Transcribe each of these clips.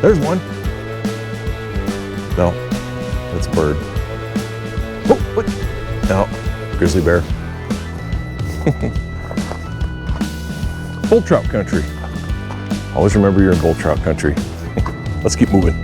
There's one. No, that's a bird. Oh, what? No, grizzly bear. Bull trout country. Always remember you're in bull trout country. Let's keep moving.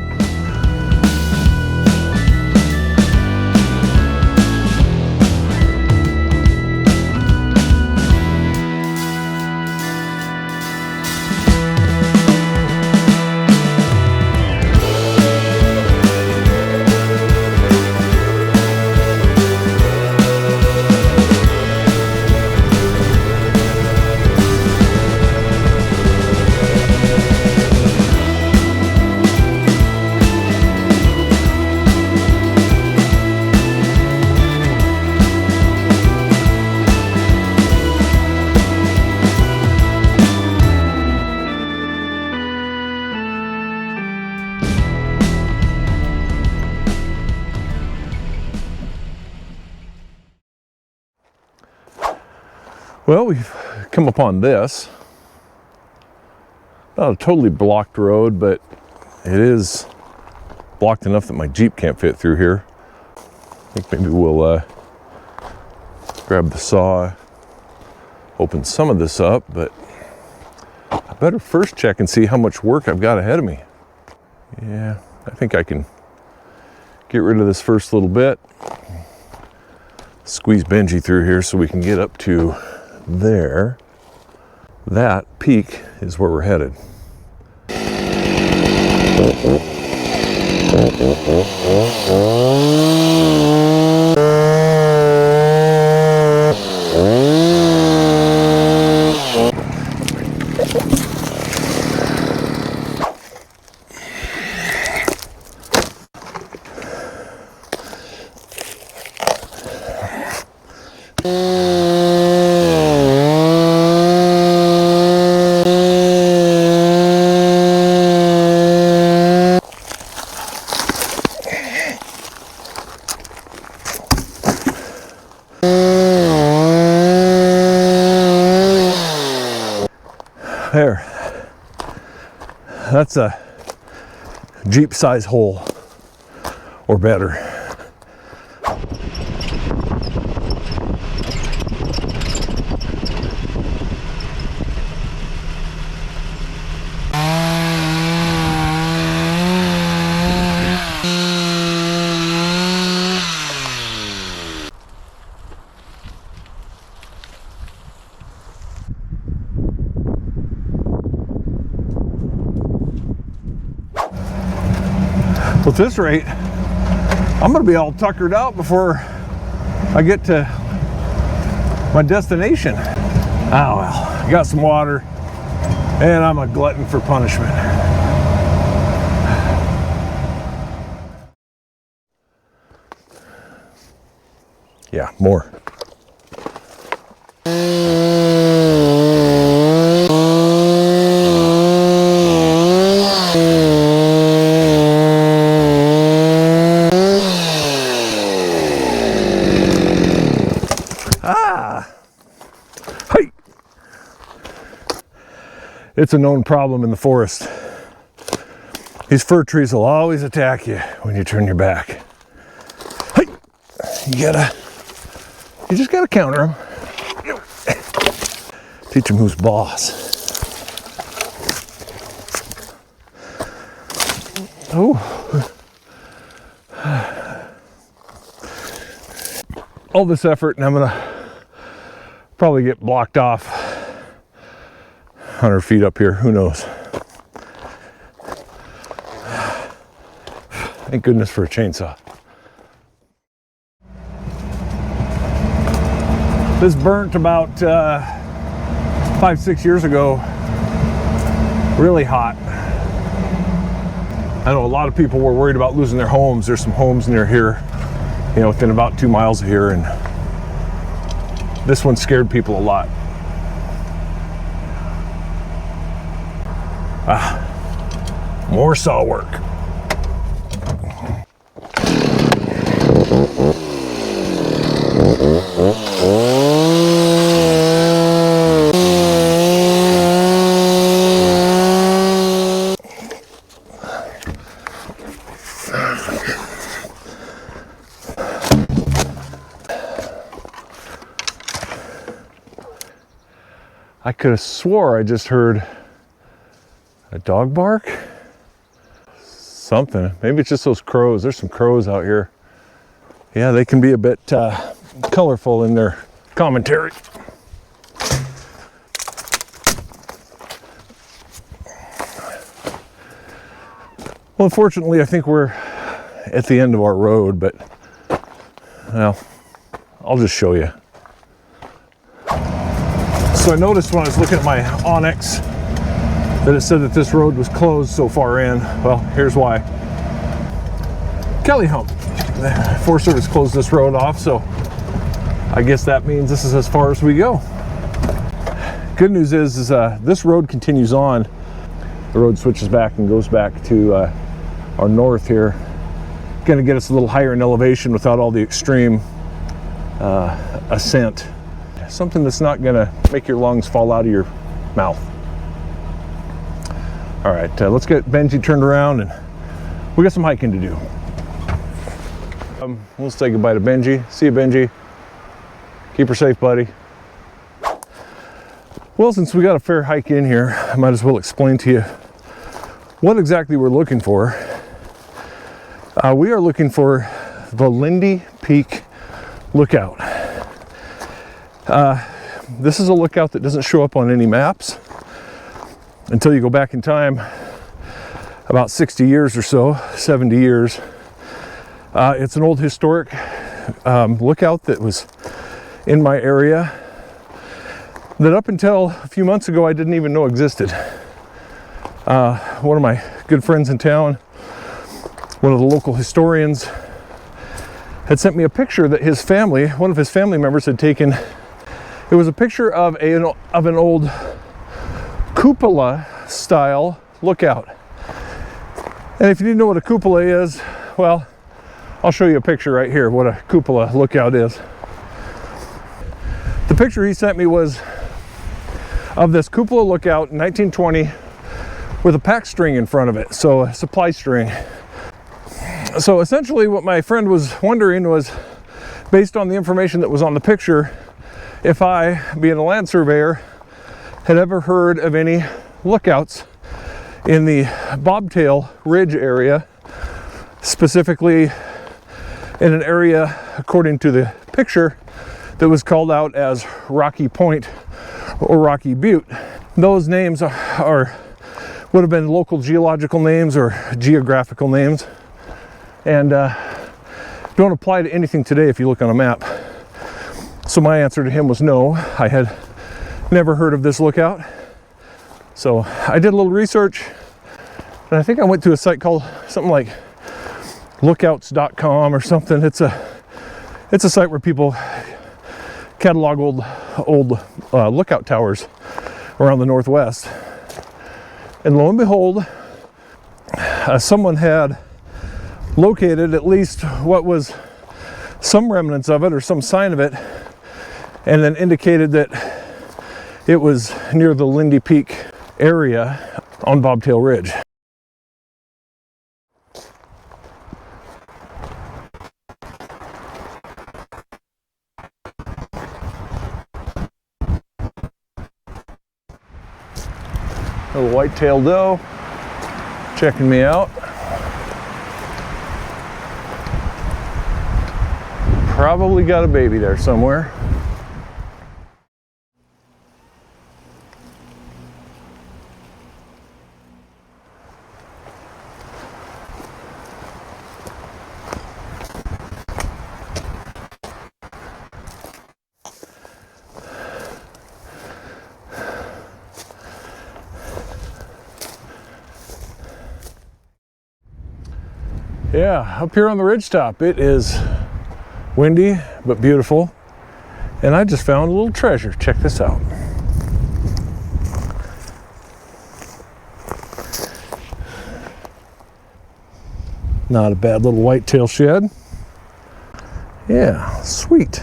Well, we've come upon this. Not a totally blocked road, but it is blocked enough that my Jeep can't fit through here. I think maybe we'll grab the saw, open some of this up, but I better first check and see how much work I've got ahead of me. Yeah, I think I can get rid of this first little bit, squeeze BenJee through here so we can get up to there. That peak is where we're headed. There, that's a Jeep size hole or better. At this rate, I'm gonna be all tuckered out before I get to my destination. Oh well, I got some water and I'm a glutton for punishment. Yeah, more. It's a known problem in the forest. These fir trees will always attack you when you turn your back. Hey, you just gotta counter them. Teach them who's boss. Oh. All this effort and I'm gonna probably get blocked off 100 feet up here, who knows. Thank goodness for a chainsaw. This burnt about 5-6 years ago, really hot. I know a lot of people were worried about losing their homes. There's some homes near here, you know, within about 2 miles of here, and this one scared people a lot. More saw work. I could have swore I just heard a dog bark. Something. Maybe it's just those crows. There's some crows out here. Yeah, they can be a bit colorful in their commentary. Well, unfortunately, I think we're at the end of our road, but, well, I'll just show you. So I noticed when I was looking at my Onyx that it said that this road was closed so far in. Well, here's why. Kelly hump. The Forest Service closed this road off, so I guess that means this is as far as we go. Good news is this road continues on. The road switches back and goes back to our north here. Gonna get us a little higher in elevation without all the extreme ascent. Something that's not gonna make your lungs fall out of your mouth. All right, let's get BenJee turned around and we got some hiking to do. We'll say goodbye to BenJee. See you, BenJee. Keep her safe, buddy. Well, since we got a fair hike in here, I might as well explain to you what exactly we're looking for. We are looking for the Lindy Peak Lookout. This is a lookout that doesn't show up on any maps until you go back in time about 60 years or so, 70 years. It's an old historic lookout that was in my area that up until a few months ago I didn't even know existed. One of my good friends in town, one of the local historians, had sent me a picture that his family, one of his family members had taken. It was a picture of an old cupola style lookout. And if you didn't know what a cupola is, well, I'll show you a picture right here of what a cupola lookout is. The picture he sent me was of this cupola lookout in 1920 with a pack string in front of it, so a supply string. So essentially what my friend was wondering was, based on the information that was on the picture, if I, being a land surveyor, had ever heard of any lookouts in the Bobtail Ridge area, specifically in an area, according to the picture, that was called out as Rocky Point or Rocky Butte. Those names would have been local geological names or geographical names, and don't apply to anything today if you look on a map. So my answer to him was no, I had never heard of this lookout. So I did a little research, and I think I went to a site called something like lookouts.com or something. It's a site where people catalog old lookout towers around the Northwest. And lo and behold, someone had located at least what was some remnants of it or some sign of it, and then indicated that it was near the Lindy Peak area on Bobtail Ridge. Little white-tailed doe checking me out. Probably got a baby there somewhere. Yeah, up here on the ridgetop, it is windy but beautiful, and I just found a little treasure. Check this out. Not a bad little whitetail shed. Yeah, sweet.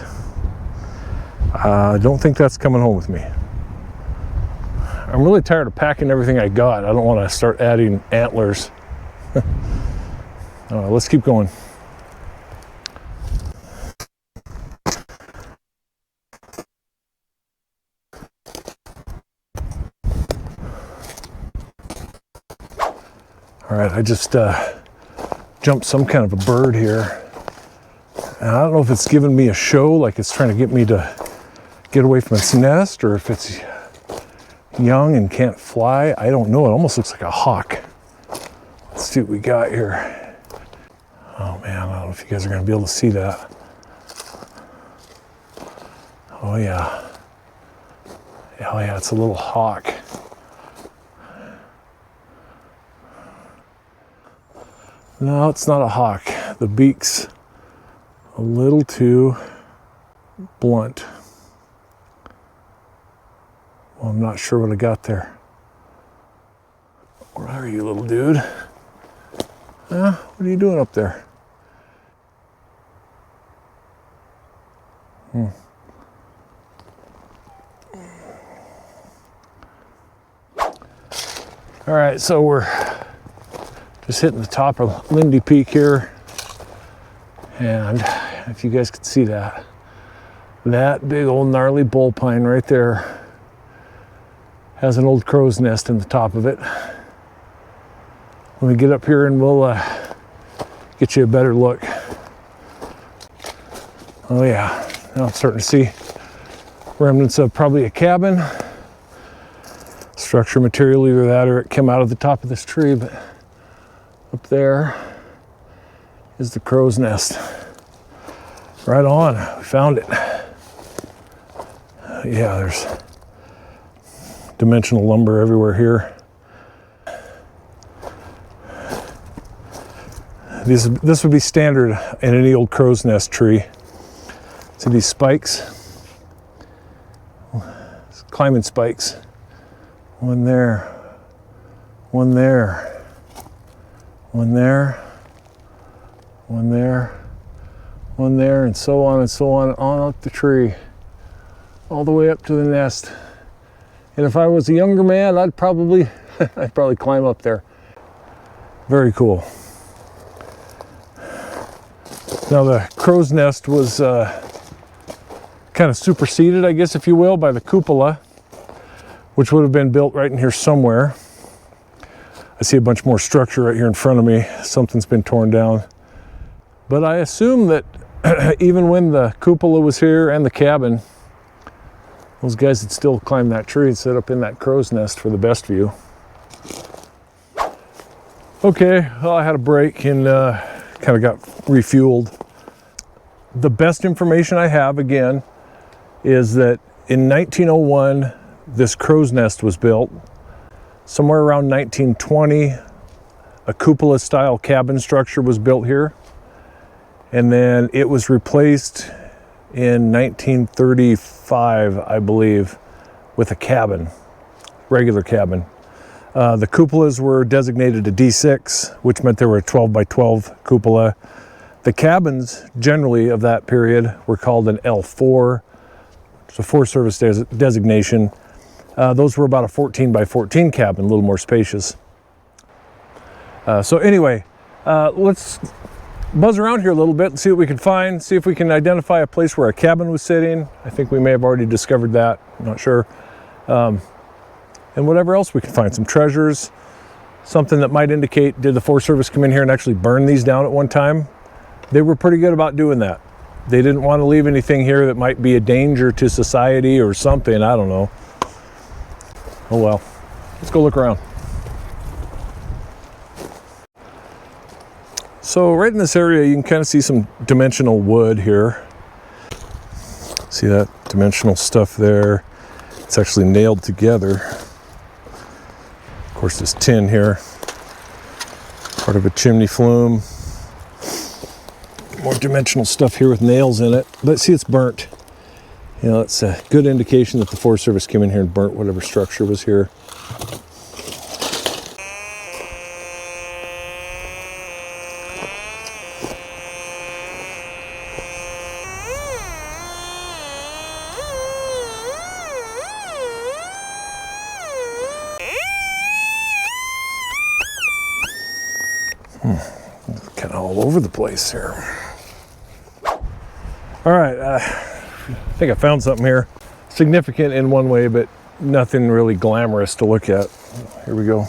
I don't think that's coming home with me. I'm really tired of packing everything I got. I don't want to start adding antlers. Let's keep going. All right, I just jumped some kind of a bird here. And I don't know if it's giving me a show, like it's trying to get me to get away from its nest, or if it's young and can't fly. I don't know. It almost looks like a hawk. Let's see what we got here. Oh man, I don't know if you guys are going to be able to see that. Oh yeah. Oh yeah, it's a little hawk. No, it's not a hawk. The beak's a little too blunt. Well, I'm not sure what I got there. Where are you, little dude? What are you doing up there? All right, so we're just hitting the top of Lindy Peak here. And if you guys can see that, that big old gnarly bull pine right there has an old crow's nest in the top of it. When we get up here and we'll get you a better look. Oh yeah, now I'm starting to see remnants of probably a cabin. Structure material, either that or it came out of the top of this tree, but up there is the crow's nest. Right on, we found it. Yeah, there's dimensional lumber everywhere here. This would be standard in any old crow's nest tree. See these spikes? It's climbing spikes. One there, one there, one there, one there, one there, and so on up the tree, all the way up to the nest. And if I was a younger man, I'd probably climb up there. Very cool. Now the crow's nest was kind of superseded, I guess, if you will, by the cupola, which would have been built right in here somewhere. I see a bunch more structure right here in front of me. Something's been torn down. But I assume that even when the cupola was here and the cabin, those guys had still climbed that tree and set up in that crow's nest for the best view. Okay, well, I had a break and kind of got refueled. The best information I have, again, is that in 1901, this crow's nest was built. Somewhere around 1920, a cupola-style cabin structure was built here. And then it was replaced in 1935, I believe, with a cabin, regular cabin. The cupolas were designated a D6, which meant they were a 12 by 12 cupola. The cabins, generally of that period, were called an L4. It's a Forest Service designation. Those were about a 14 by 14 cabin, a little more spacious. So anyway, let's buzz around here a little bit and see what we can find, see if we can identify a place where a cabin was sitting. I think we may have already discovered that, I'm not sure. And whatever else we can find, some treasures, something that might indicate, did the Forest Service come in here and actually burn these down at one time? They were pretty good about doing that. They didn't want to leave anything here that might be a danger to society or something, I don't know. Oh well, let's go look around. So right in this area, you can kind of see some dimensional wood here. See that dimensional stuff there? It's actually nailed together. Of course, this tin here, part of a chimney flume. More dimensional stuff here with nails in it. But see, it's burnt. You know, that's a good indication that the Forest Service came in here and burnt whatever structure was here. Kind of over the place here. All right, I think I found something here. Significant in one way, but nothing really glamorous to look at. Here we go.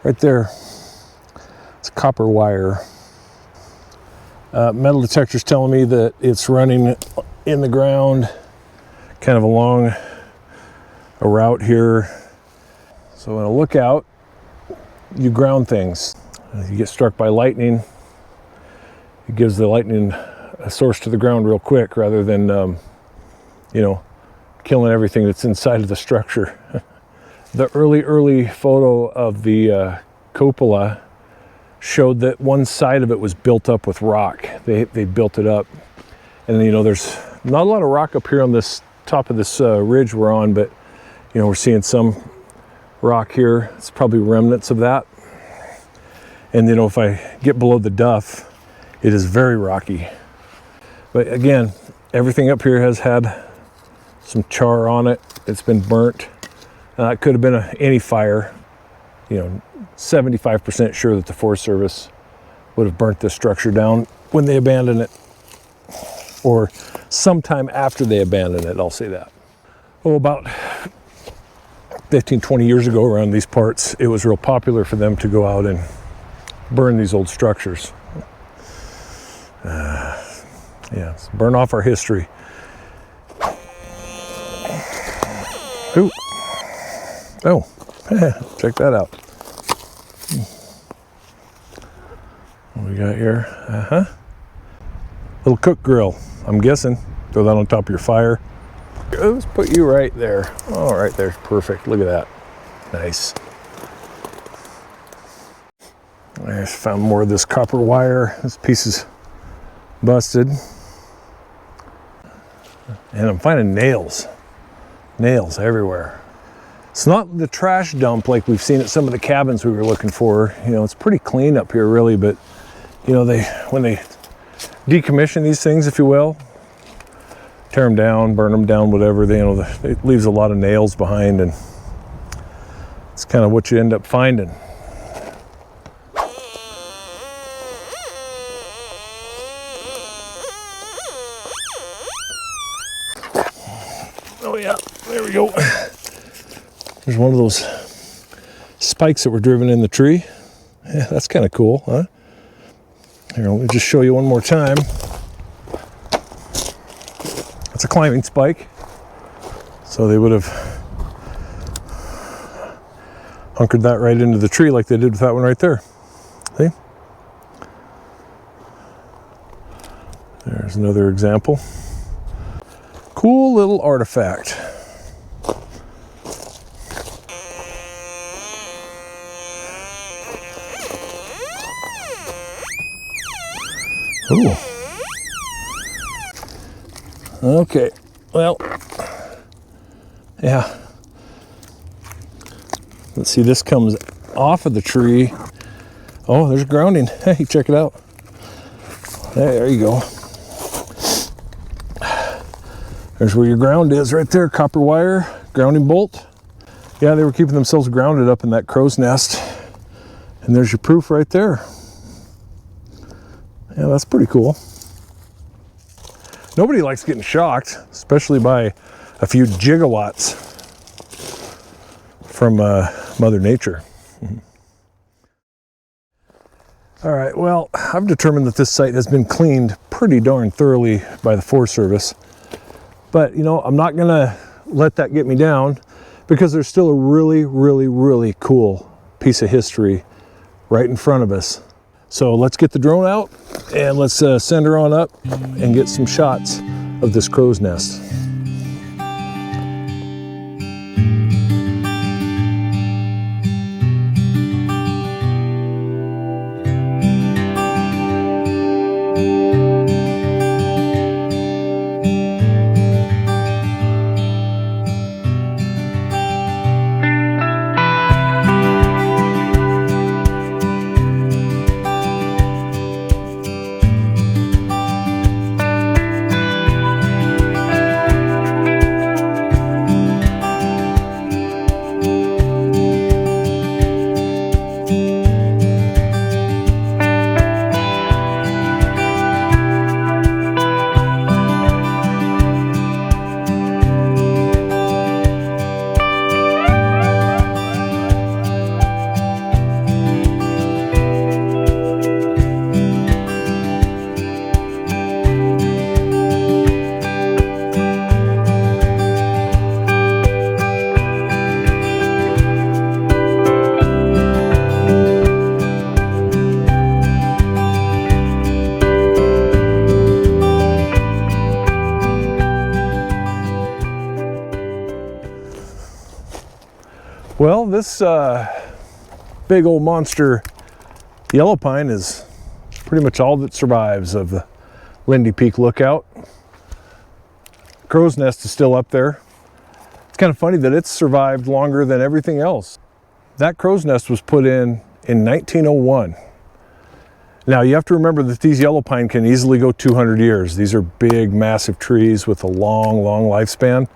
Right there, it's copper wire. Metal detector's telling me that it's running in the ground, kind of along a route here. So in a lookout, you ground things. You get struck by lightning, it gives the lightning a source to the ground real quick rather than, you know, killing everything that's inside of the structure. The early photo of the cupola showed that one side of it was built up with rock. They built it up. And then, you know, there's not a lot of rock up here on this top of this ridge we're on, but, you know, we're seeing some rock here. It's probably remnants of that. And, you know, if I get below the duff, it is very rocky. But again, everything up here has had some char on it. It's been burnt. It could have been any fire. You know, 75% sure that the Forest Service would have burnt this structure down when they abandoned it, or sometime after they abandoned it, I'll say that. Oh, about 15, 20 years ago around these parts, it was real popular for them to go out and burn these old structures. Yeah, burn off our history. Ooh. Oh, check that out. What we got here? Little cook grill, I'm guessing. Throw that on top of your fire. Let's put you right there. Oh, right there, perfect. Look at that. Nice. I just found more of this copper wire. This piece is busted. And I'm finding nails. Nails everywhere. It's not the trash dump like we've seen at some of the cabins we were looking for. You know, it's pretty clean up here really, but you know, when they decommission these things, if you will, tear them down, burn them down, whatever, they, you know, it leaves a lot of nails behind, and it's kind of what you end up finding. Oh yeah, there we go. There's one of those spikes that were driven in the tree. Yeah, that's kind of cool, huh? Here, let me just show you one more time. It's a climbing spike. So they would have hunkered that right into the tree like they did with that one right there. See? There's another example. Cool little artifact. Ooh. Okay, well, yeah. Let's see, this comes off of the tree. Oh, there's grounding. Hey, check it out. There you go. There's where your ground is right there, copper wire, grounding bolt. Yeah, they were keeping themselves grounded up in that crow's nest. And there's your proof right there. Yeah, that's pretty cool. Nobody likes getting shocked, especially by a few gigawatts from Mother Nature. All right, well, I've determined that this site has been cleaned pretty darn thoroughly by the Forest Service. But, you know, I'm not gonna let that get me down, because there's still a really, really, really cool piece of history right in front of us. So let's get the drone out and let's send her on up and get some shots of this crow's nest. Well, this big old monster yellow pine is pretty much all that survives of the Lindy Peak lookout. Crow's nest is still up there. It's kind of funny that it's survived longer than everything else. That crow's nest was put in 1901. Now you have to remember that these yellow pine can easily go 200 years. These are big, massive trees with a long, long lifespan.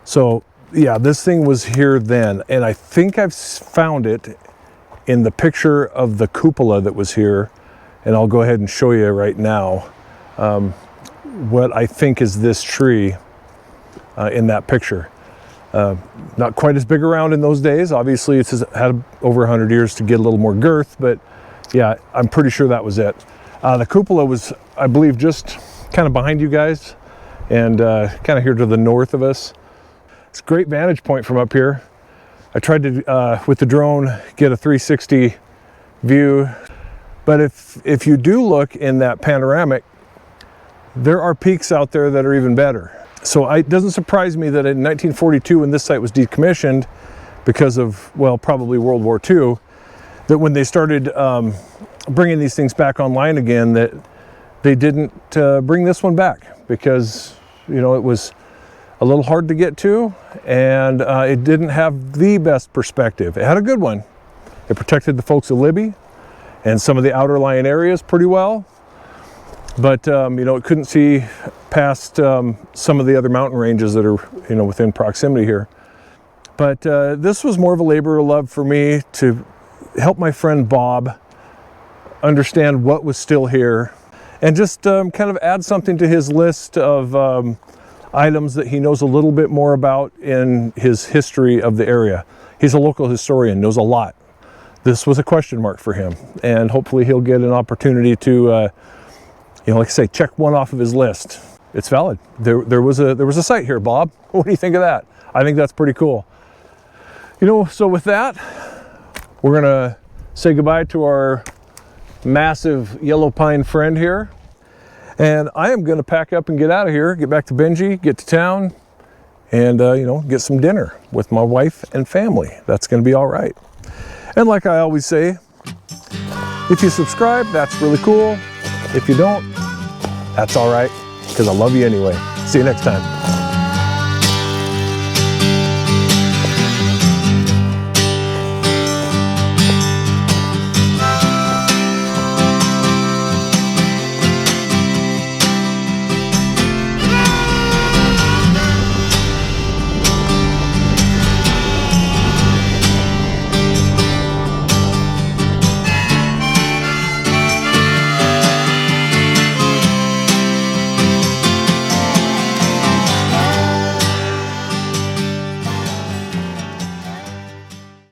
So yeah, this thing was here then, and I think I've found it in the picture of the cupola that was here, and I'll go ahead and show you right now what I think is this tree in that picture. Not quite as big around in those days. Obviously, it's had over 100 years to get a little more girth, but yeah, I'm pretty sure that was it. The cupola was, I believe, just kind of behind you guys and kind of here to the north of us. It's a great vantage point from up here. I tried to, with the drone, get a 360 view, but if you do look in that panoramic, there are peaks out there that are even better. So it doesn't surprise me that in 1942, when this site was decommissioned because of, well, probably World War II, that when they started bringing these things back online again, that they didn't bring this one back because, you know, it was a little hard to get to, and it didn't have the best perspective. It had a good one. It protected the folks of Libby and some of the outer lying areas pretty well, but you know, it couldn't see past some of the other mountain ranges that are, you know, within proximity here. But this was more of a labor of love for me to help my friend Bob understand what was still here, and just kind of add something to his list of items that he knows a little bit more about in his history of the area. He's a local historian, knows a lot. This was a question mark for him, and hopefully he'll get an opportunity to, you know, like I say, check one off of his list. It's valid. There was a site here, Bob. What do you think of that? I think that's pretty cool. You know, so with that, we're gonna say goodbye to our massive yellow pine friend here. And I am gonna pack up and get out of here, get back to BenJee, get to town, and you know, get some dinner with my wife and family. That's gonna be all right. And like I always say, if you subscribe, that's really cool. If you don't, that's all right, because I love you anyway. See you next time.